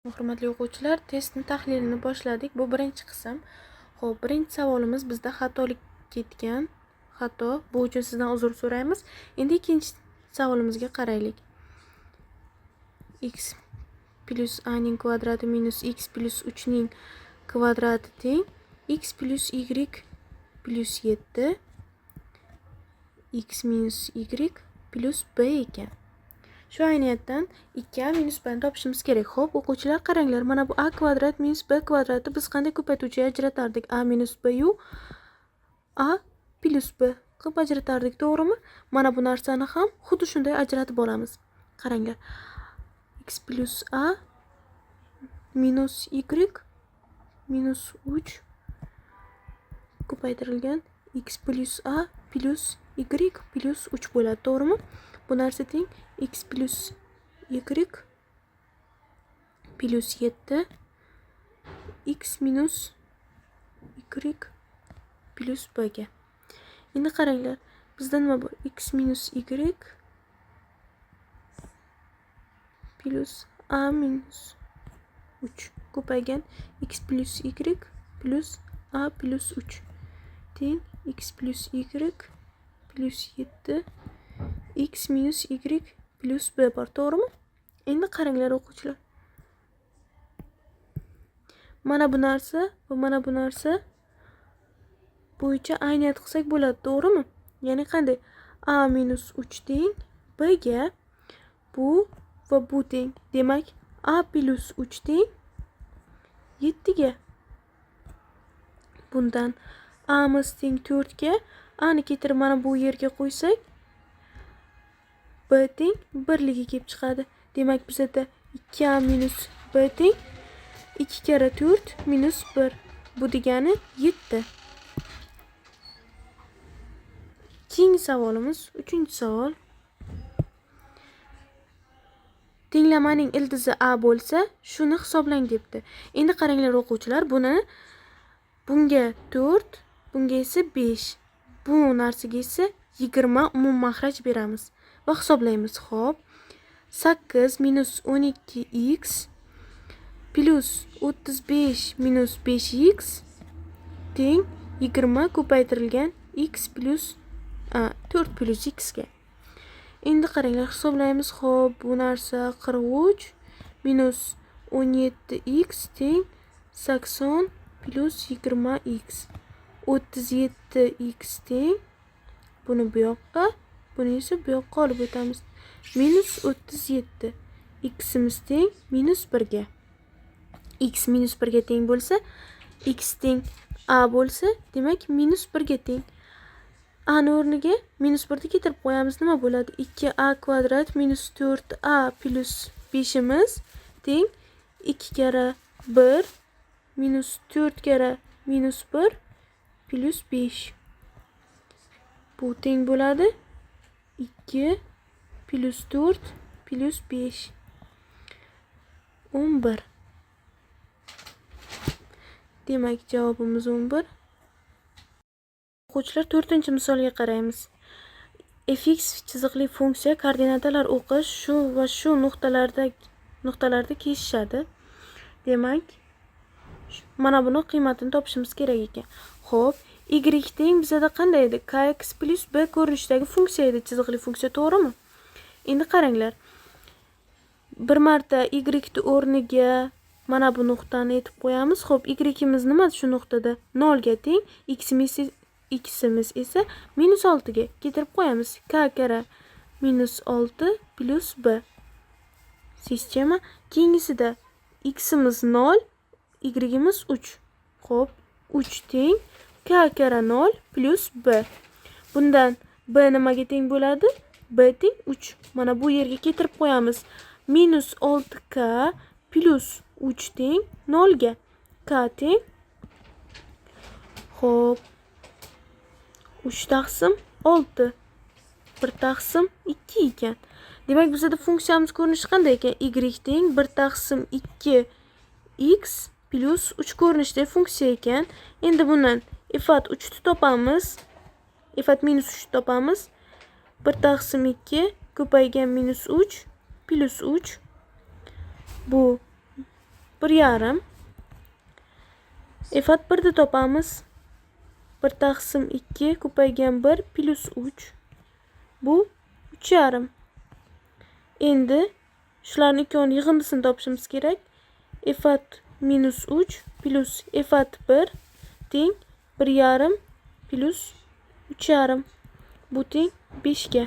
Hurmatli o'quvchilar, testni tahlilini boshladik. Bu birinchi qism. Xo'p, birinchi savolimiz bizda xatolik ketgan. Xato. Bu uchun sizdan uzr so'raymiz. Endi ikkinchi savolimizga qaraylik. X plus a ning kvadrati minus x plus 3 ning kvadrati teng x plus y plus 7 x minus y plus b ekan. Shu ayniyatdan 2a minus b ni topishimiz kerak. Xo'p, o'quvchilar qaranglar, mana bu a kvadrat minus b kvadratni biz qanday ko'paytuvchiga ajratardik? A minus b yu a plus b qilib ajratardik, to'g'rimi? Mana bu narsani ham xuddi shunday ajratib olamiz. Qaranglar. X plus a minus y minus 3 ko'paytirilgan x plus a plus y plus 3 bo'ladi, to'g'rimi? Bu narsa teng x plus y plus 7 x minus y plus b ga. Endi qaranglar, bizda nima bor? X minus y plus a minus 3 ko'paygan x plus y plus a plus 3 teng x plus y plus 7 x minus y plus b bor, to'g'rimi? Endi qaranglar o'quvchilar. Mana bu narsa va mana bu narsa bo'yicha ayniyat qilsak bo'ladi, to'g'rimi? Ya'ni qanday? A minus 3 teng b ga, bu va bu teng. Demak, a plus 3 teng 7 ga. Bundan a miz teng 4 ga, a ni keltirib mana bu yerga qo'ysak, b teng 1 ligi kelib chiqadi. Demak, bizda 2a minus b teng 2 kara 4 minus 1. Bu degani 7. Keyingi savolimiz 3-savol. Tenglamaning ildizi a bo'lsa, shuni hisoblang debdi. Endi qaranglar o'quvchilar, bunga 4, bunga esa 5. Bu narsaga esa 20 umummaxraj beramiz va hisoblaymiz. Xo'p, 8 minus 12x plus 35 minus 5x teng 20 ko'paytirilgan x plus 4 plus x ga. Endi qaranglar, hisoblaymiz. Xo'p, bu narsa 43 minus 17x teng 80 plus 20x. 37x teng, buni bu yoqqa, buni esa bu yoqqa olib o'tamiz. Minus 37. X'imiz teng minus 1 ga. X minus 1 ga teng bo'lsa, x teng a bo'lsa, demak minus 1 ga teng. A ni o'rniga minus 1 ni keltirib qo'yamiz. Nima bo'ladi? 2a kvadrat minus 4a plus 5imiz teng 2 kara 1 minus 4 kara minus 1 plus 5. Bu teng bo'ladi 2 plus 4 plus 5. 11. Demak, javobimiz 11. O'quvchilar, 4-misolga qaraymiz. fx chiziqli funksiya koordinatalar o'qish shu va shu nuqtalarda kesishadi. Demak, mana buni qiymatini topishimiz kerak ekan. Xo'p, y teng bizda qanday edi? Kx plus b ko'rinishidagi funksiya edi, chiziqli funksiya, to'g'rimi? Endi qaranglar. Bir marta y ni o'rniga mana bu nuqtani aytib qo'yamiz. Xo'p, y'imiz nima shu nuqtada? 0 ga teng, x'imiz esa minus 6 ga keltirib qo'yamiz. K kara minus 6 plus b. Sistema. Keyingisida x'imiz 0, y'imiz 3. Xo'p, 3 teng k kara 0 plus b. Bundan b nimaga teng bo'ladi? B teng 3. Mana bu yerga keltirib qo'yamiz. Minus 6k plus 3 teng 0 ga. K teng. Xo'p, 3 taqsim 6, 1 taqsim 2 ekan. Demak, bizda funksiyamiz ko'rinishi qanday ekan? Y teng 1 taqsim 2 x plus 3 ko'rinishidagi funksiya ekan. Endi bundan ifat 3 ni topamiz. Ifat minus 3 topamiz. 1 taqsim 2 ko'paygan minus 3 plus 3. Bu 1,5. Efat 1'ni topamiz. 1 taqsim 2 ko'paygan 1 plus 3. Bu 3,5. Endi shularning ikkovini yig'indisini topishimiz kerak. Efat minus 3 plus efat 1 teng 1,5 plus 3,5. Bu teng 5 ga.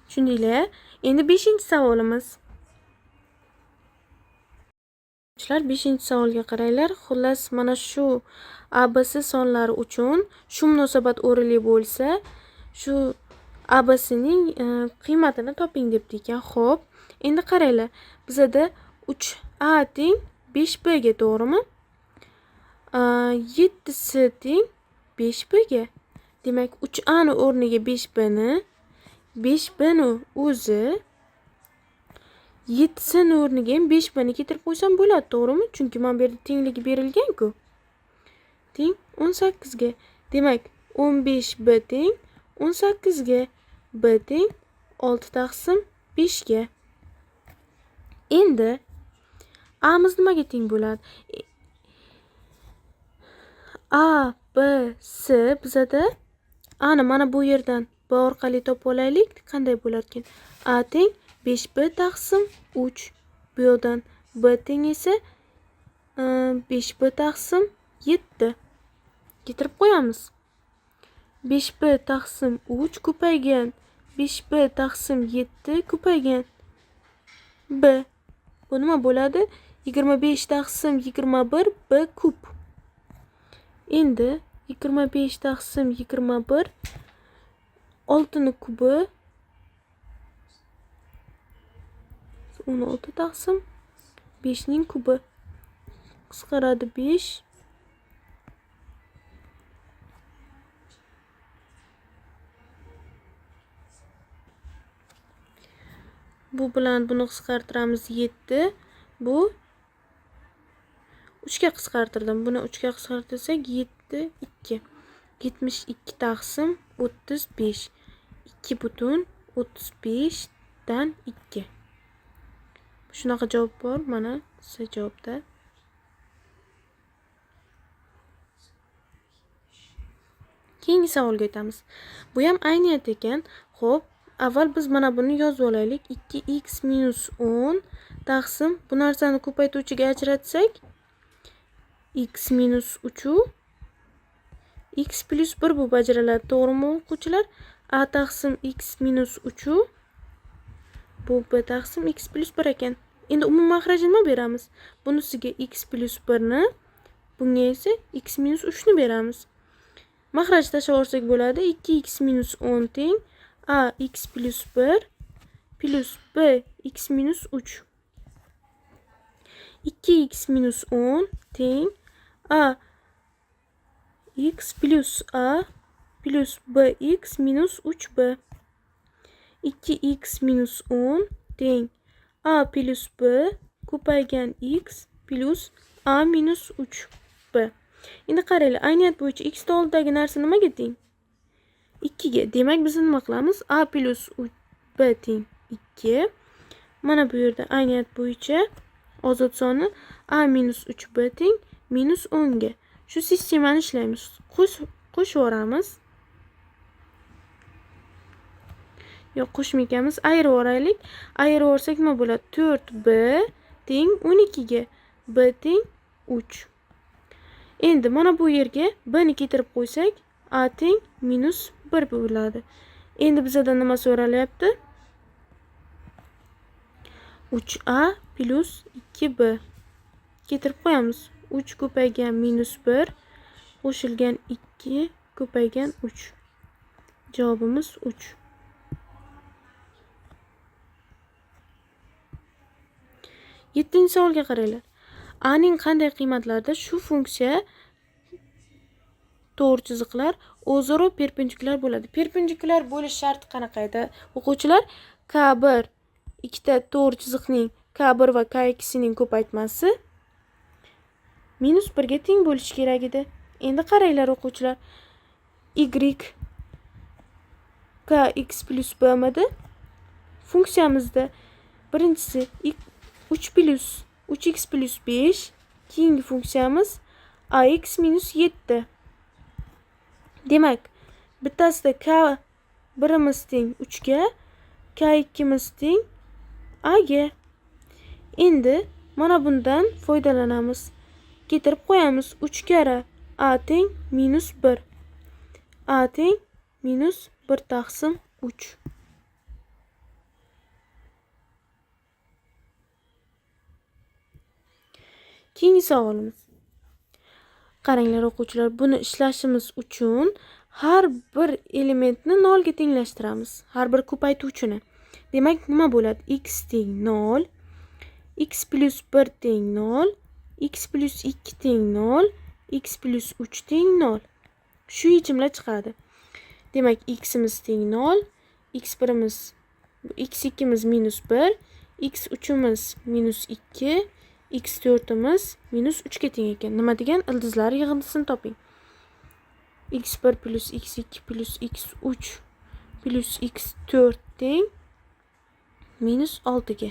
Tushundinglar? Endi 5-savolimiz. 5-savolga qaranglar. Xullas, mana shu ABC sonlari uchun shu munosabat o'rinli bo'lsa, shu ABCning qiymatini toping debdi ekan. Xo'p, endi qaranglar. Bizda 3A teng 5B ga, to'g'rimi? 7si teng 5B ga. Demak, 3A ni o'rniga 5B ni, 5B ni o'zi 7 ni o'rniga ham 5B ni keltirib qo'ysam bo'ladi, to'g'rimi? Chunki mana bu yerda tengligi berilgan-ku. Teng 18 ga. Demak, 15B teng 18 ga. B teng 6 taqsim 5 ga. Endi A'miz nimaga teng bo'ladi? A, B, C bizada A'ni mana bu yerdan B orqali topib olaylik. Qanday bo'lar ekan? A teng 5B taqsim 3. Bu yoqdan B teng esa 5B taqsim 7. Keltirib qo'yamiz. 5B taqsim 3 ko'paygan 5B taqsim 7 ko'paygan B. Bu nima bo'ladi? 25 taqsim 21 B kub. Endi 25 taqsim 21 6 ni kubi 16 taqsim 5 ning kubi qisqaradi 5. Bu bilan buni qisqartiramiz 7. Bu 3 ga qisqartirdim. Buni 3 ga qisqartirsak 7 2. 72 taqsim 35. 2 butun 35 dan 2. Shunaqa javob bor, mana C javobda. Keyingi savolga o'tamiz. Bu ham ayniyat ekan. Xo'p, avval biz mana buni yozib olaylik. 2x minus 10 taqsim bu narsani ko'paytuvchiga ajratsak x minus 3 x plus 1 bo'lib ajraladi. To'g'rimi o'quvchilar? A taqsim x minus 3 bu B taqsim x plus 1 ekan. Endi umumiy maxrajini nima beramiz? Bunisiga x plus 1 ni, bunga esa x minus 3 ni beramiz. Maxraj tashlab olsak bo'ladi. 2x minus 10 teng A x plus 1 plus B x minus 3. 2x minus 10 teng A x plus A plus B x minus 3B. 2x minus 10 teng A plus B ko'paygan x plus A minus 3B. Endi qaranglar, ayniyat bo'yicha x oldidagi narsa nimaga teng? 2 ga. Demak, biz nima qilamiz? A plus B teng 2. Mana bu yerda ayniyat bo'yicha ozod soni A minus 3B teng minus 10 ga. Shu sistemani ishlaymiz. Qo'shib yoramiz. Yo'q, qo'shmaymiz. Ayirib yoraylik. Ayirib yorsak nima bo'ladi? 4B teng 12 ga. B teng 3. Endi mana bu yerga B ni keltirib qo'ysak, A teng minus 1 bo'ladi. Endi bizdan nima so'ralyapti? 3A plus 2B. Keltirib qo'yamiz. 3 ko'paygan minus 1 qo'shilgan 2 ko'paygan 3. Javobimiz 3. Yettinchi savolga qaranglar. A ning qanday qiymatlarida shu funksiya to'g'ri chiziqlar o'zaro perpendikulyar bo'ladi? Perpendikulyar bo'lish sharti qanaqa edi? O'quvchilar, K1 ikkita to'g'ri chiziqning K1 va K2 ning ko'paytmasi minus 1 ga teng bo'lishi kerak edi. Endi qaranglar o'quvchilar. Y kx plus b midi? Funksiyamizda birinchisi 3x plus 5, keyingi funksiyamiz ax minus 7. Demak, bittasida k birimiz teng 3 ga, k2 miz teng a ga. Endi mana bundan foydalanamiz. Keltirib qo'yamiz. 3 karra a teng minus 1. A teng minus 1 taqsim 3. Keyingi savolimiz. Qaranglar o'quvchilar, buni ishlashimiz uchun har bir elementni 0 ga tenglashtiramiz. Har bir ko'paytuvchini. Demak, nima bo'ladi? X teng 0, x plus 1 teng 0, x plus 2 teng 0, x plus 3 teng 0. Shu yechimlar chiqadi. Demak, x'imiz teng 0, x1'imiz, x2'miz minus 1, x3'imiz minus 2, x4'imiz minus 3 ga teng ekan. Nima degan? Ildizlar yig'indisini toping. x1 plus x2 plus x3 plus x4 teng minus 6 ga.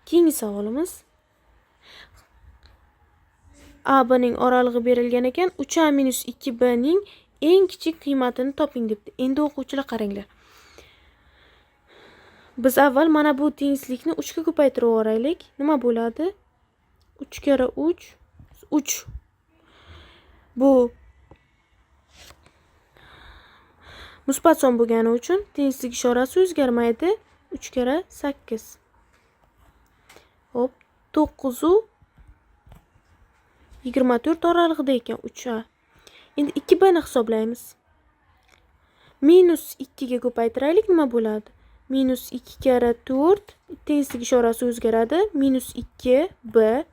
Keyingi savolimiz. A, B ning oralig'i berilgan ekan. 3a minus 2b ning eng kichik qiymatini toping debdi. Endi o'quvchilar qaranglar. Biz avval mana bu tengsizlikni 3 ga ko'paytirib yuboraylik. Nima bo'ladi? 3 karra 3, 3. Bu musbat son bo'lgani uchun tengsizlik ishorasi o'zgarmaydi. 3 karra 8. Hop, 9 u 24 oralig'ida ekan 3a. Endi 2b ni hisoblaymiz. Minus 2 ga ko'paytiraylik, nima bo'ladi? Minus 2 karra 4, tengsizlik ishorasi o'zgaradi. Minus 2b,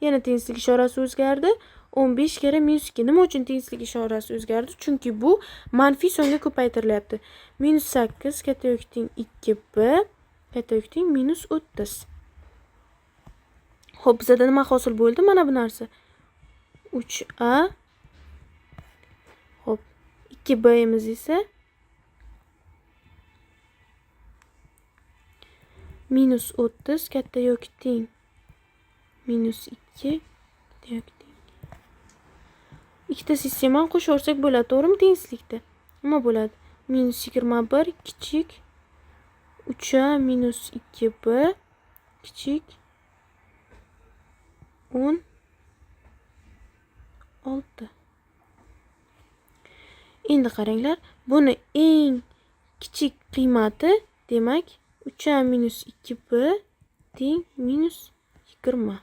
yana tengsizlik ishorasi o'zgardi. 15 karra minus 2. Nima uchun tengsizlik ishorasi o'zgardi? Chunki bu manfiy songa ko'paytirilyapti. Minus 8 katta yoki teng 2b, katta yoki teng minus 30. Xo'p, bizda nima hosil bo'ldi? Mana bu narsa. 3a. Xo'p, 2b imiz esa minus 30 katta yoki teng minus 2 katta yoki teng. Ikkita sistemani qo'shib bo'ladi, to'g'rimi tengsizlikda? Nima bo'ladi? Minus 21 kichik 3a minus 2b kichik 16. Endi qaranglar, buni eng kichik qiymati, demak 3a minus 2b teng minus 20.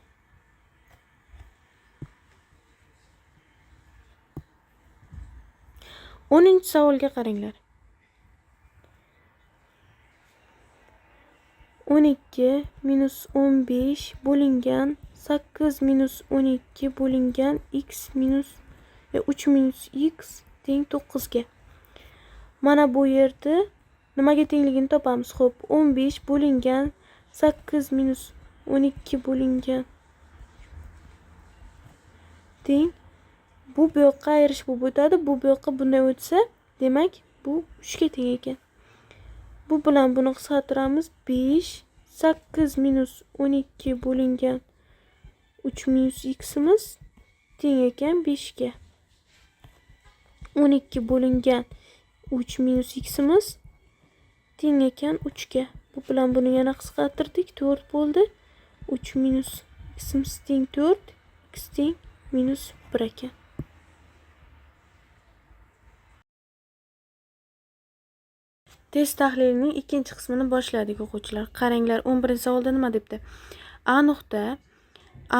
O'ninchi savolga qaranglar. 12 minus 15 bo'lingan 8 minus 12 bo'lingan x minus 3 minus x teng 9 ga. Mana bu yerda nimaga tengligini topamiz? Xo'p, 15 bo'lingan 8 minus 12 bo'lingan teng. Bu yoqqa ayirish bo'lib o'tadi. Bu yoqqa bunday o'tsa, demak bu 3 ga teng ekan. Bu bilan buni qisqartiramiz. 5, 8 minus 12 bo'lingan 3 minus x'imiz teng ekan 5 ga. 12 bo'lingan 3 minus x'imiz teng ekan 3 ga. Bu bilan buni yana qisqartirdik. 4 bo'ldi. 3 minus x'imiz teng 4, x teng minus 1 ekan. Test tahlilining ikkinchi qismini boshladik o'quvchilar. Qaranglar, 11-savolda nima debdi? A nuqta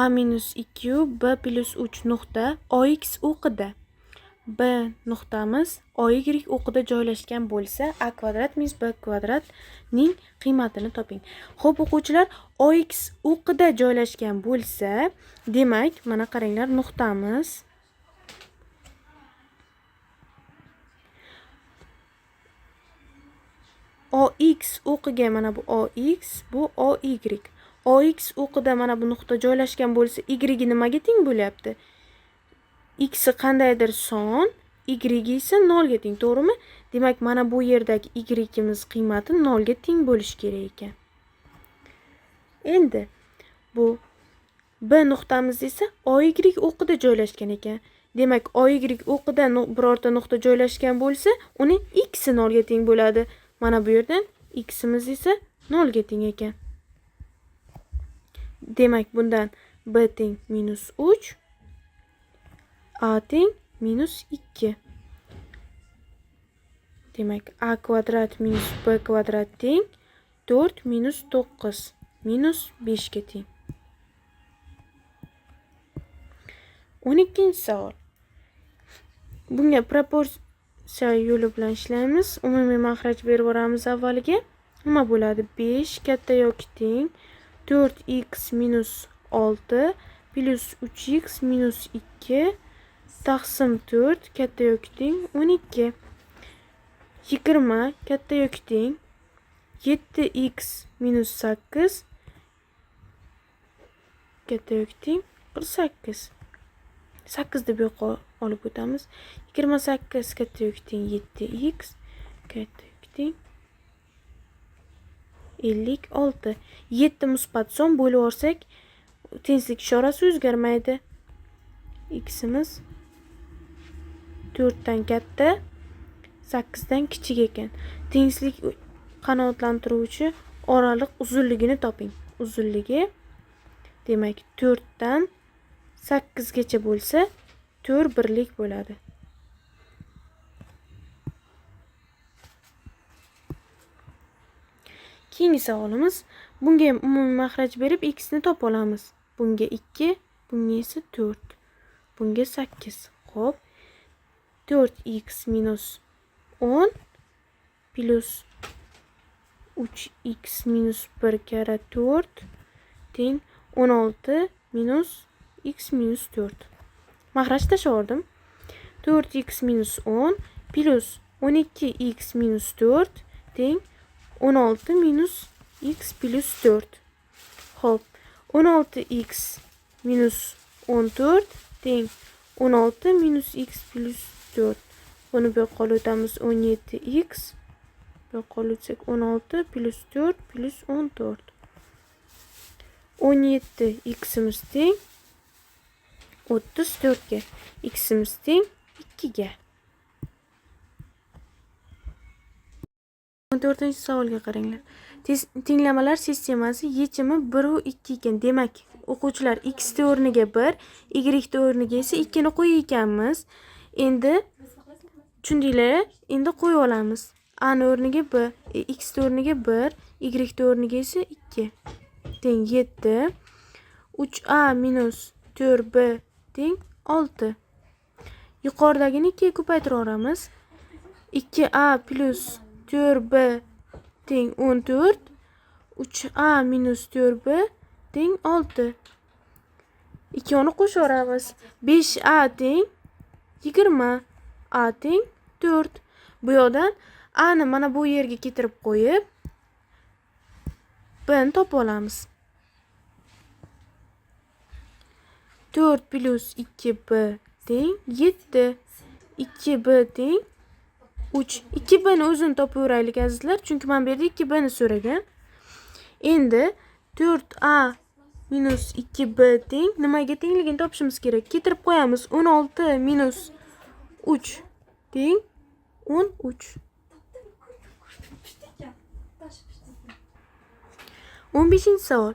a minus 2 b plus 3 nuqta ox o'qida. B nuqtamiz oy o'qida joylashgan bo'lsa, a kvadrat minus b kvadrat ning qiymatini toping. Xo'p o'quvchilar, ox o'qida joylashgan bo'lsa, demak, mana qaranglar, nuqtamiz ox o'qiga, mana bu ox, bu oy. OX o'qida mana bu nuqta joylashgan bo'lsa, Y nimaga teng bo'lyapti? X qandaydir son, Y esa 0 ga teng, to'g'rimi? Demak, mana bu yerdagi Y imiz qiymati 0 ga teng bo'lishi kerak ekan. Endi bu B nuqtamiz esa OY o'qida joylashgan ekan. Demak, OY o'qida birorta nuqta joylashgan bo'lsa, uni X 0 ga teng bo'ladi. Mana bu yerdan X imiz esa 0 ga teng ekan. Demak, bundan B teng -3, A teng -2. Demak, A kvadrat minus B kvadrat teng 4 minus 9 minus 5 ga teng. 12-savol. Bunga proporsiya yo'li bilan ishlaymiz. Umumiy makhraj berib yuboramiz avvaliga. Nima bo'ladi? 5 katta yoki teng 4x minus 6 plus 3x minus 2 taqsim 4 katta yoki teng 12. 20 katta yoki teng 7x minus 8 katta yoki teng 48. 8 deb yo'qqa olib o'tamiz. 28 katta yoki teng 7x katta yoki teng 56. 7 musbat son bo'lib olsak, tenglik ishorasi o'zgarmaydi. X imiz 4 dan katta, 8 dan kichik ekan. Tenglik qanoatlantiruvchi oraliq uzunligini toping. Uzunligi demak 4 dan 8 gacha bo'lsa, 4 birlik bo'ladi. Keyingi savolimiz, bunga ham umumiy makhraj berib x ni topib olamiz. Bunga 2, bunga esa 4, bunga 8. Xo'p, 4x minus 10 plus 3x minus 1 kara 4 teng 16 minus x minus 4. Makhraj tashladim. 4x minus 10 plus 12x minus 4 teng 16 minus x plus 4. Xo'p, 16x minus 14 teng 16 minus x plus 4. Buni bu yoqqa olib o'tamiz 17x. Bu yoqqa olib o'tsak 16 plus 4 plus 14. 17 x'imiz teng 34 ga. X'imiz teng 2 ga. 14-savolga qaranglar. Tenglamalar sistemasi yechimi 1 va 2 ekan. Demak, o'quvchilar x o'rniga 1, y o'rniga esa 2 ni qo'yib ekanmiz. Endi tushundinglar? Endi qo'yib olamiz. A ni o'rniga b, x o'rniga 1, y o'rniga esa 2 teng 7. 3a minus 4b teng 6. Yuqoridagini 2 ga ko'paytirib olamiz. 2a plus 4b teng 14. 3a minus 4b teng 6. 2 ni qo'shib olamiz. 5a teng 20. A teng 4. Bu yoqdan a ni mana bu yerga keltirib qo'yib, b ni topib olamiz. 4 plus 2b teng 7. 2b teng 3. 2b ni o'zini topib o'raylik azizlar. Chunki men bu yerda 2b ni so'ragan. Endi 4a minus 2b teng nimaga tengligini topishimiz kerak. Keltirib qo'yamiz. 16 minus 3 teng 13. 15-savol.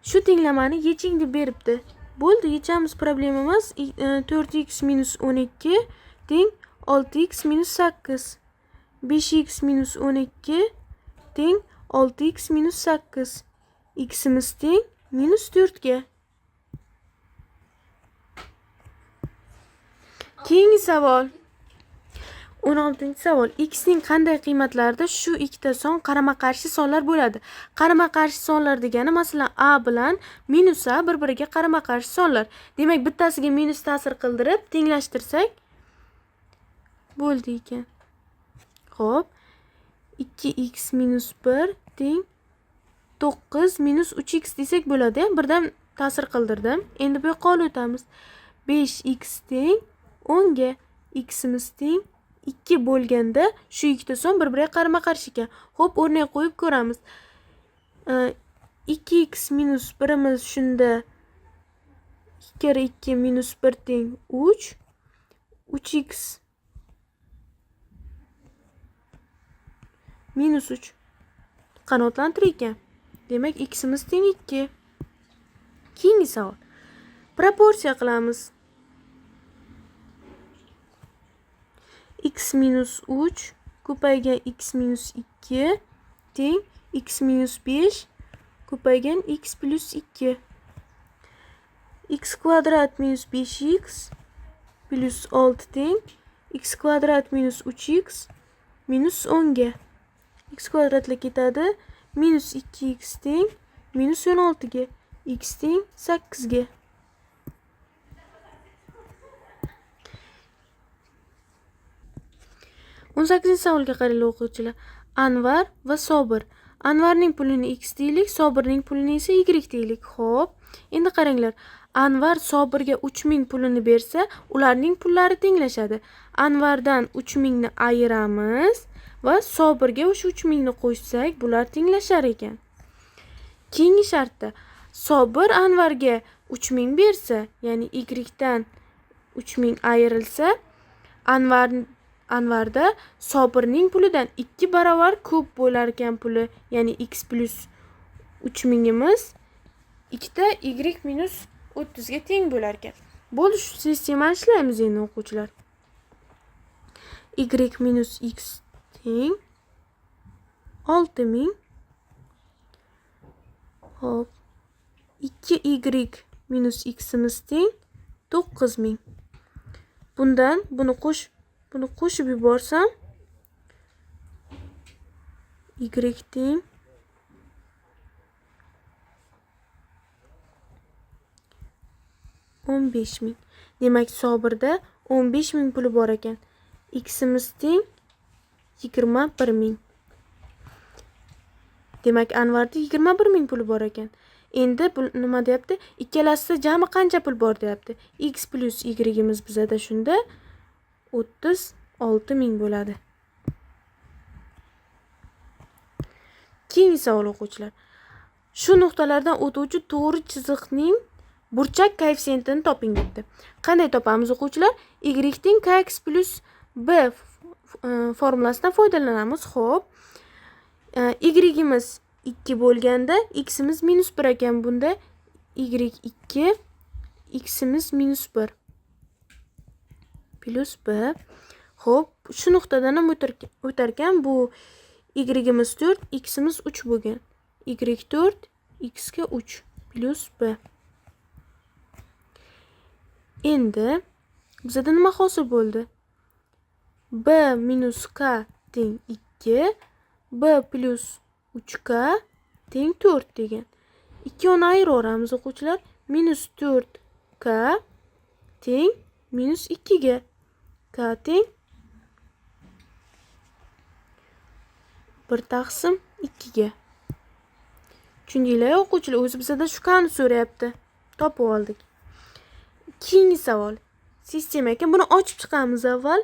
Shu tenglamani yeching deb beribdi. Bo'ldi, yechamiz, problema emas. 4x minus 12 teng 6x minus 8. 5x minus 12 teng 6x minus 8. X'imiz teng minus 4 ga. Keyingi savol. 16-savol. X ning qanday qiymatlarida shu ikkita son qarama-qarshi sonlar bo'ladi? Qarama-qarshi sonlar degani, masalan, a bilan minus a bir-biriga qarama-qarshi sonlar. Demak, bittasiga minus ta'sir qildirib tenglashtirsak bo'ldi ekan. Xo'p, 2x minus 1 teng 9 minus 3x desak bo'ladi. Birdan ta'sir qildirdim. Endi bu yoqqa olib o'tamiz. 5x teng 10 ga. Ximiz teng 2 bo'lganda shu ikkita son bir-biriga qarama-qarshi ekan. Xo'p, o'rnak qo'yib ko'ramiz. 2x minus 1imiz shunda 2 kere 2 minus 1 teng 3. 3x minus 3 qanotlantir ekan. Demak, ximiz teng 2. Keyingi savol. Proporsiya qilamiz. X minus 3 ko'paygan x minus 2 teng x minus 5 ko'paygan x plus 2. X kvadrat minus 5x plus 6 teng x kvadrat minus 3x minus 10 ga. X kvadratga ketadi. Minus 2x teng minus 16 ga. X teng 8 ga. O'n sakkizinchi savolga qaranglar o'quvchilar. Anvar va Sobir. Anvarning pulini x deylik, Sobirning pulini esa y deylik. Xo'p, endi qaranglar. Anvar Sobirga 3000 pulini bersa, ularning pullari tenglashadi. Anvardan 3000 ni ayiramiz va Sobirga o'sha 3000 ni qo'shsak, bular tenglashar ekan. Keyingi shartda Sobir Anvarga 3000 bersa, ya'ni y dan 3000 ayirilsa, Anvarda Sobirning pulidan 2 barobar ko'p bo'lar ekan puli, ya'ni x plus 3000imiz 2 ta y minus 30 ga teng bo'lar ekan. Bo'ldi, shu sistemani ishlaymiz endi o'quvchilar. Y minus x teng 6000. Hop. 2y minus ximiz teng 9000. Bundan buni qo'shib yuborsam y teng 15000. Demak, Sobirda 15000 puli bor ekan. Ximiz teng 21000. Demak, Anvarda 21000 puli bor ekan. Endi bu nima deyapti? Ikkalasida jami qancha pul bor deyapti. X plus y'imiz bizada shunda 36000 bo'ladi. Keyingi savol o'quvchilar. Shu nuqtalardan o'tuvchi to'g'ri chiziqning burchak koeffitsiyentini toping debdi. Qanday topamiz o'quvchilar? Y teng kx plus b formulasidan foydalanamiz. Xo'p. Y'imiz 2 bo'lganda ximiz minus 1 ekan. Bunda y 2, ximiz minus 1 plus b. Xo'p, shu nuqtadan ham o'tarkan. Bu y'imiz 4, ximiz 3 bo'lgan. Y 4, x ga 3 plus b. Endi bizda nima hosil bo'ldi? B minus k teng 2, b plus 3k teng 4 degan. 2 ni ayiraveramiz o'quvchilar. Minus 4k teng minus 2 ga. K teng 1 taqsim 2 ga. Tushundinglar o'quvchilar? O'zi bizda shu kani so'rayapti. Topib oldik. Keyingi savol. Sistema ekan. Buni ochib chiqamiz avval.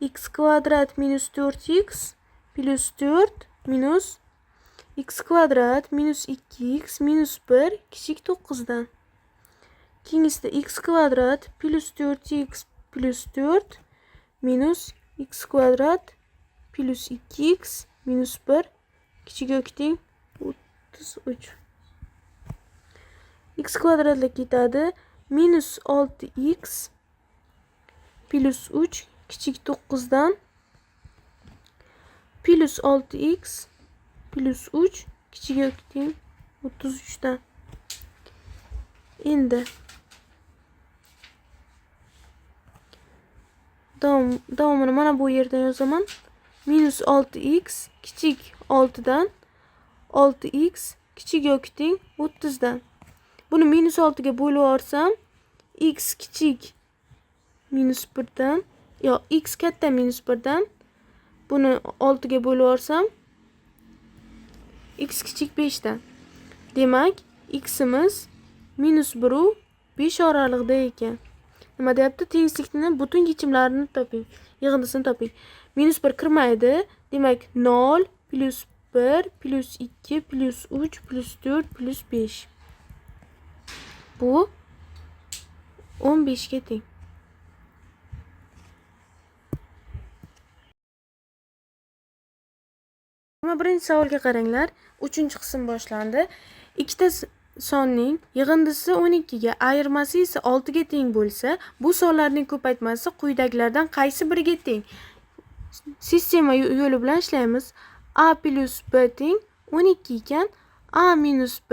X kvadrat minus 4x plus 4 minus x kvadrat minus 2x minus 1 kichik 9 dan. Keyingisida x kvadrat plus 4x plus 4 minus x kvadrat plus 2x minus 1 kichik yoki teng 33. X kvadratga ketadi. Minus 6x plus 3 kichik 9 dan plus 6x plus 3 kichik yoki teng 33 dan. Endi davomini mana bu yerdan yozaman. Minus 6x kichik 6 dan 6x kichik yoki teng 30 dan. Buni minus 6 ga bo'lib yuborsam x kichik minus 1 dan, yo x katta minus 1 dan buni 6 ga bo'lib yuborsam x kichik 5 dan. Demak, ximiz -1 u 5 oralig'ida ekan. Nima deyapti? Tenglikning butun yechimlarini toping. Yig'indisini toping. -1 kirmaydi. Demak, 0 +1 +2 +3 +4 +5. Bu 15 ga teng. Birinchi savolga qaranglar. 3-qism boshlandi. Ikkita sonning yig'indisi 12 ga, ayirmasi esa 6 ga teng bo'lsa, bu sonlarning ko'paytmasi quyidagilardan qaysi biriga teng? Sistema yo'li bilan ishlaymiz. A plus B teng 12 ekan. A minus B.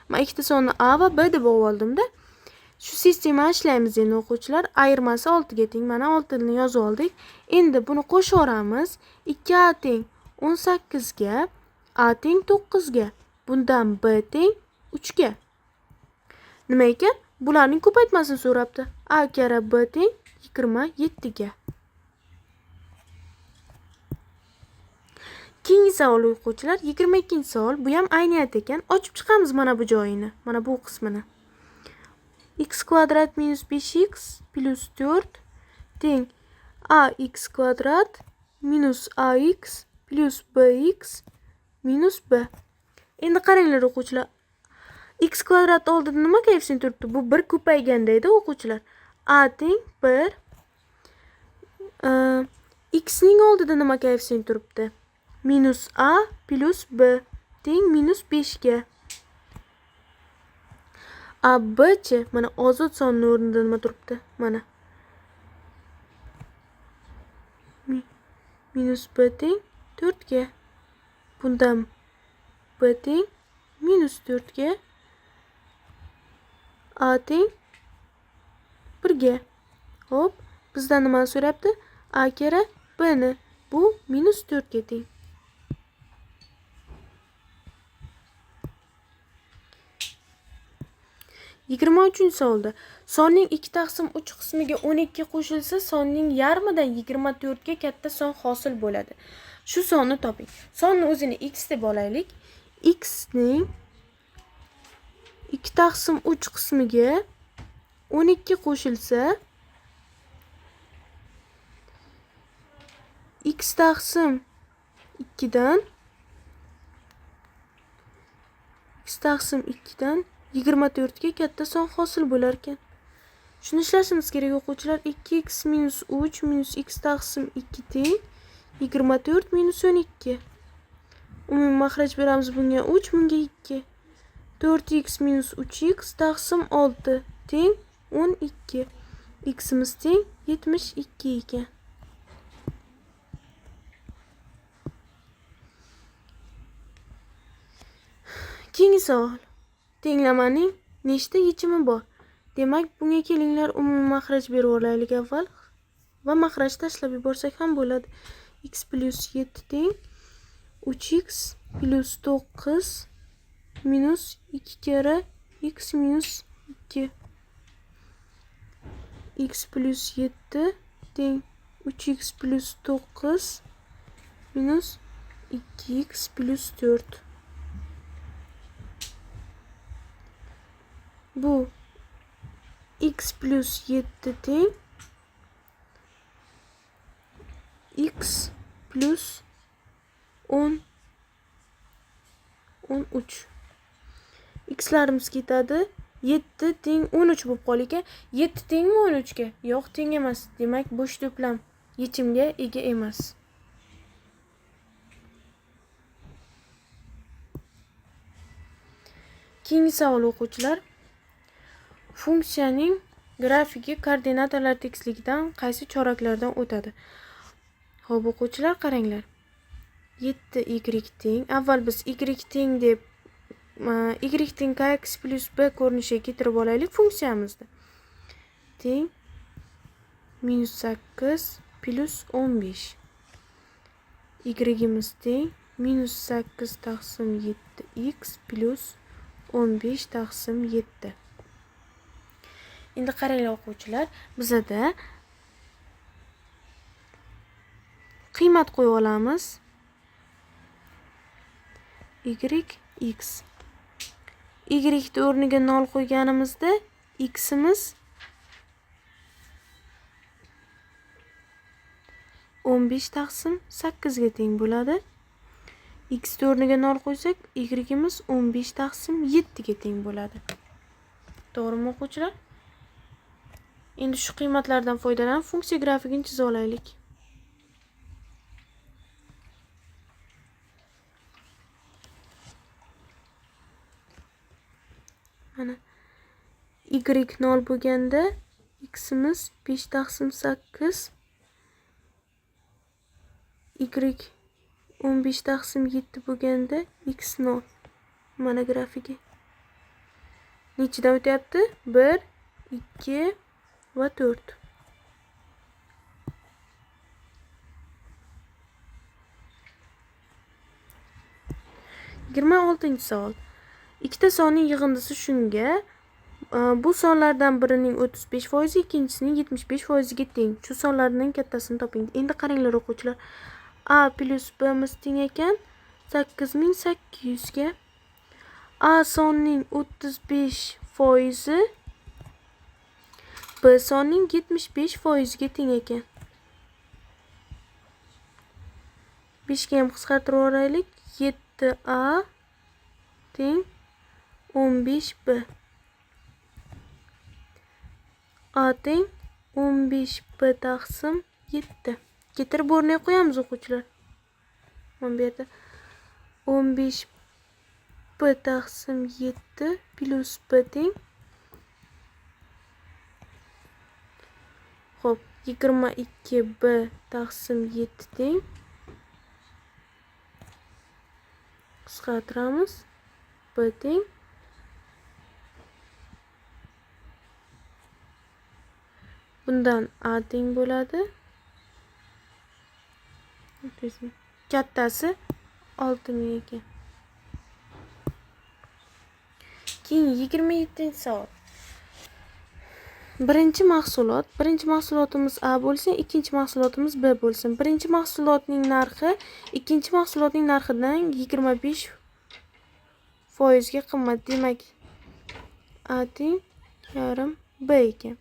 Men ikkita sonni A va B deb oldimda. Shu sistema ishlaymiz endi o'quvchilar. Ayirmasi 6 ga teng. Mana 6 ni yozib oldik. Endi buni qo'shaveramiz. 2A teng 18 ga, A teng 9 ga. Bundan B teng 3 ga. Nima ekan? Bularning ko'paytmasini so'rabdi. A karra B teng 27 ga. Keyingi savol o'quvchilar, 22-savol. Bu ham ayniyat ekan. Ochib chiqamiz mana bu joyini, mana bu qismini. X kvadrat minus 5x plus 4 teng ax kvadrat minus ax plus bx minus b. Endi qaranglar o'quvchilar. X kvadrat oldida nima koeffitsient turibdi? Bu 1 ko'payganda edi o'quvchilar. A teng 1. X ning oldida nima koeffitsient turibdi? Minus A plus B teng minus 5 ga. A, B-chi? Mana ozod sonning o'rnida nima turibdi? Mana. Minus B teng 4 ga. Bundan B teng minus 4 ga. A teng 1 ga. Hop, bizdan nima so'rabdi? A karra B ni. Bu minus 4 ga teng. Yigirma 3-savolda sonning 2/3 qismiga 12 qo'shilsa, sonning yarmidan 24 ga katta son hosil bo'ladi. Shu sonni toping. Sonni o'zini x deb olaylik. X ning 2/3 qismiga 12 qo'shilsa, x/2dan 24 ga katta son hosil bo'lar ekan. Shuni ishlashimiz kerak o'quvchilar. 2x minus 3 minus x/2 teng 24 minus 12. Umumiy makhraj beramiz bunga 3, bunga 2. 4x minus 3x taqsim 6 teng 12. X'imiz teng 72 ekan. Keyingi savol. Tenglamaning nechta yechimi bor? Demak, bunga kelinglar, umumiy makhraj berib olaylik avval va makhraj tashlab yuborsak ham bo'ladi. X plus 7 teng 3x plus 9 minus 2 karra x minus 2. X plus 7 teng 3x plus 9 minus 2x plus 4. Bu x plus 7 teng x plus 13. X'larimiz ketadi. 7 teng 13 bo'lib qolgan ekan. 7 tengmi 13 ga? Yo'q, teng emas. Demak, bo'sh to'plam yechimga ega emas. Keyingi savol o'quvchilar. Funksiyaning grafiki koordinatalar tekisligidan qaysi choraklardan o'tadi? Xo'p o'quvchilar, qaranglar. 7y teng. Avval biz y teng deb y teng kx plus b ko'rinishiga keltirib olaylik funksiyamizni. Teng -8 plus 15. Y'imiz teng -8 taqsim 7x plus 15 taqsim 7. Endi qaranglar o'quvchilar, bizada qiymat qo'yib olamiz. x. Y ni o'rniga 0 qo'yganimizda ximiz 15 taqsim 8 ga teng bo'ladi. X o'rniga 0 qo'ysak, y'imiz 15 taqsim 7 ga teng bo'ladi. To'g'rimi o'quvchilar? Endi shu qiymatlardan foydalanib funksiya grafikini chiza olaylik. Mana y 0 bo'lganda ximiz 5 taqsim 8, y 15 taqsim 7 bo'lganda x 0. Mana grafiki. Nechidan o'tyapti? 1, 2 va 4. Yigirma oltinchi savol. Ikkita sonning yig'indisi shunga, bu sonlardan birining 35%, ikkinchisining 75% ga teng. Shu sonlarning kattasini toping. Endi qaranglar o'quvchilar. A plus B miz teng ekan 8800 ga. A sonning 35%, B sonning 75% ga teng ekan. 5 ga ham qisqartirib yuboraylik. 7A teng 15B. A teng 15B taqsim 7. Ketirib o'rniga qo'yamiz o'quvchilar. Mana bu yerda 15B taqsim 7 plus B teng. Xo'p, 22B taqsim 7 teng. Qisqartiramiz. B teng. Bundan A teng bo'ladi. Kattasi 6000 ekan. Keyin 27-savol. Birinchi mahsulotimiz A bo'lsin, ikkinchi mahsulotimiz B bo'lsin. Birinchi mahsulotning narxi ikkinchi mahsulotning narxidan 25% ga qimmat. Demak, A teng yarim B ekan.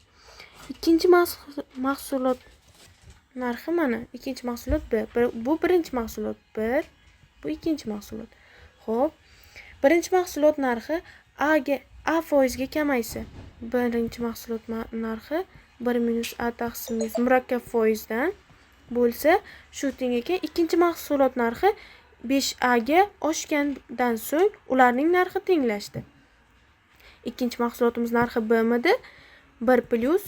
Ikkinchi mahsulot narxi mana, ikkinchi mahsulot B. Bu birinchi mahsulot 1, bu ikkinchi mahsulot. Xo'p, birinchi mahsulot narxi A foizga kamaysa, birinchi mahsulot narxi 1 minus A taqsim 100 murakkab foizdan bo'lsa, shu teng ekan. Ikkinchi mahsulot narxi 5A ga oshgandan so'ng ularning narxi tenglashdi. Ikkinchi mahsulotimiz narxi B midi? 1 plus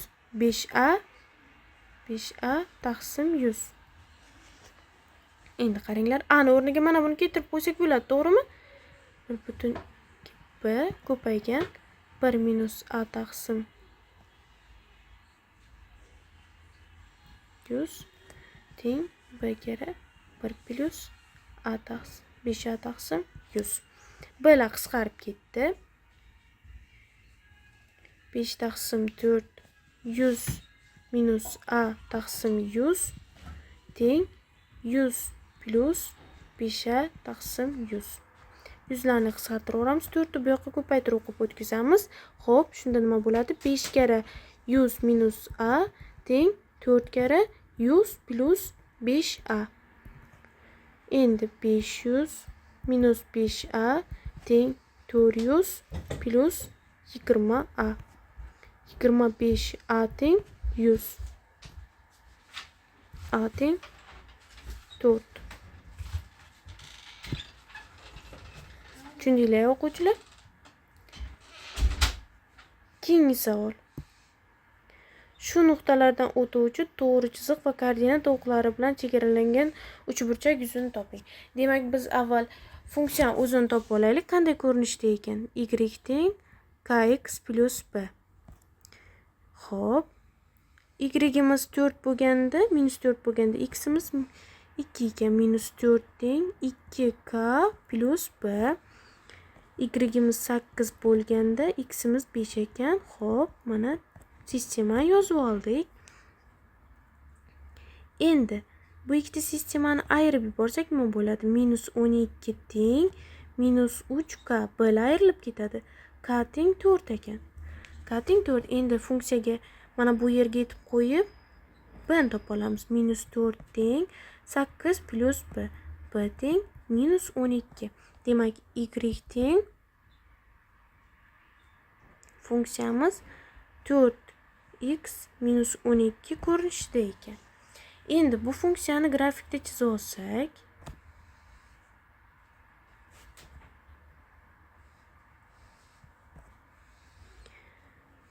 5A taqsim 100. Endi qaranglar, A ni o'rniga mana buni keltirib qo'ysak bo'ladi, to'g'rimi? 1/2B ko'paygan 1 minus A taqsim 100 teng B kira 1 plus A taqsim 5A taqsim 100. Blar qisqarib ketdi. 5 taqsim 4 100 minus A taqsim 100 teng 100 plus 5A taqsim 100. 100larni qisqartirib o'ramiz. 4 bu yoqqa ko'paytirib o'qib o'tkazamiz. Xo'p, shunda nima bo'ladi? 5 kara 100 minus A teng 4 kara 100 plus 5A. Endi 500 minus 5A teng 400 plus 20A. 25A teng 100. A teng 4. Tushundinglar o'quvchilar? Keyingi savol. Shu nuqtalardan o'tuvchi to'g'ri chiziq va koordinat o'qlari bilan chegaralangan uchburchak yuzini toping. Demak, biz avval funksiyani o'zini topib olaylik. Qanday ko'rinishda ekan? Y teng kx plus b. Xo'p. Y'imiz 4 bo'lganda, minus 4 bo'lganda x'imiz 2 ekan. Minus 4 teng 2k plus b. Y'imiz 8 bo'lganda, x'imiz 5 ekan. Xo'p, mana sistemani yozib oldik. Endi bu ikkita sistemani ayirib yuborsak nima bo'ladi? Minus 12 teng minus 3k bilan ayrilib ketadi. K teng 4 ekan. K teng 4. Endi funksiyaga mana bu yerga yetib qo'yib b ni topa olamiz. Minus 4 teng 8 plus b. B teng minus 12. Demak, y teng funksiyamiz 4x minus 12 ko'rinishida ekan. Endi bu funksiyani grafikda chizib olsak,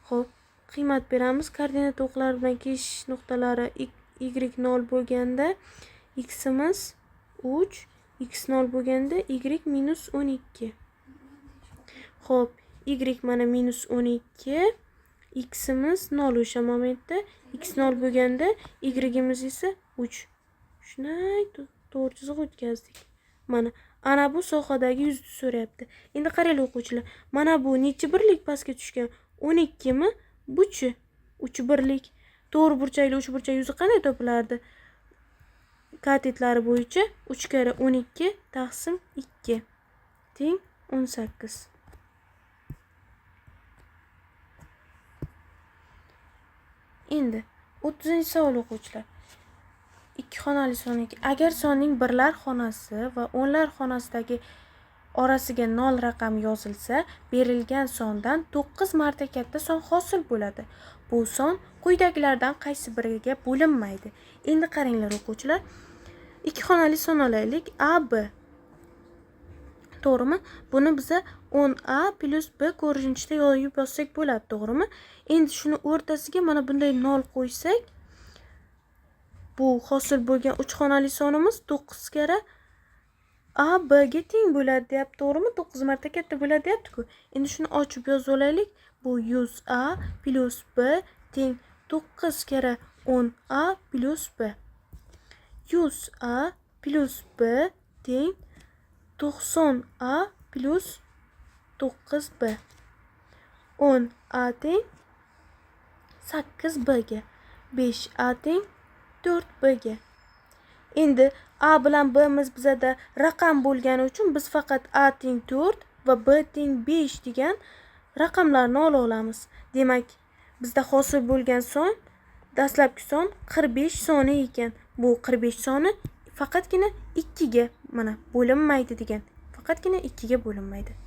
xo'p, qiymat beramiz. Koordinat o'qlari bilan kesishish nuqtalari y 0 bo'lganda ximiz 3, x 0 bo'lganda y minus 12. Xo'p, y mana minus 12, ximiz 0 o'sha momentda, x 0 bo'lganda y'imiz esa 3. Shunday to'g'ri chiziq o'tkazdik. Mana ana bu sohadagi yuzni so'rayapti. Endi qaranglar o'quvchilar, mana bu necha birlik pastga tushgan? 12 mi? Bu-chi? 3 birlik. To'g'ri burchakli uchburchak yuzi qanday topilardi? Katetlari bo'yicha 3 kare 12 taqsim 2 teng 18. Endi 30-savol o'quvchilar. Ikki xonali sonniki. Agar sonning birlar xonasi va o'nlar xonasidagi orasiga 0 raqam yozilsa, berilgan sondan 9 marta katta son hosil bo'ladi. Bu son quyidagilardan qaysi biriga bo'linmaydi? Endi qaranglar o'quvchilar. Ikki xonali son olaylik. A, B. To'g'rimi? Buni biza 10a plus b ko'rinishida yoyib yozsak bo'ladi, to'g'rimi? Endi shuni o'rtasiga mana bunday 0 qo'ysak, bu hosil bo'lgan 3 xonali sonimiz 9 kara a b ga teng bo'ladi, deyapti, to'g'rimi? 9 marta katta bo'ladi, deyapti-ku. Endi shuni ochib yozib olaylik. Bu 100a plus b teng 9 kara 10a plus b. 100a plus b teng 90a plus 9b. 10a teng 8b ga. 5a teng 4b ga. Endi a bilan b'miz bizada raqam bo'lgani uchun biz faqat a teng 4 va b teng 5 degan raqamlarni ola olamiz. Demak, bizda hosil bo'lgan son, dastlabki son 45 soni ekan. Bu 45 soni faqatgina 2 ga mana bo'linmaydi degan. Faqatgina 2 ga bo'linmaydi.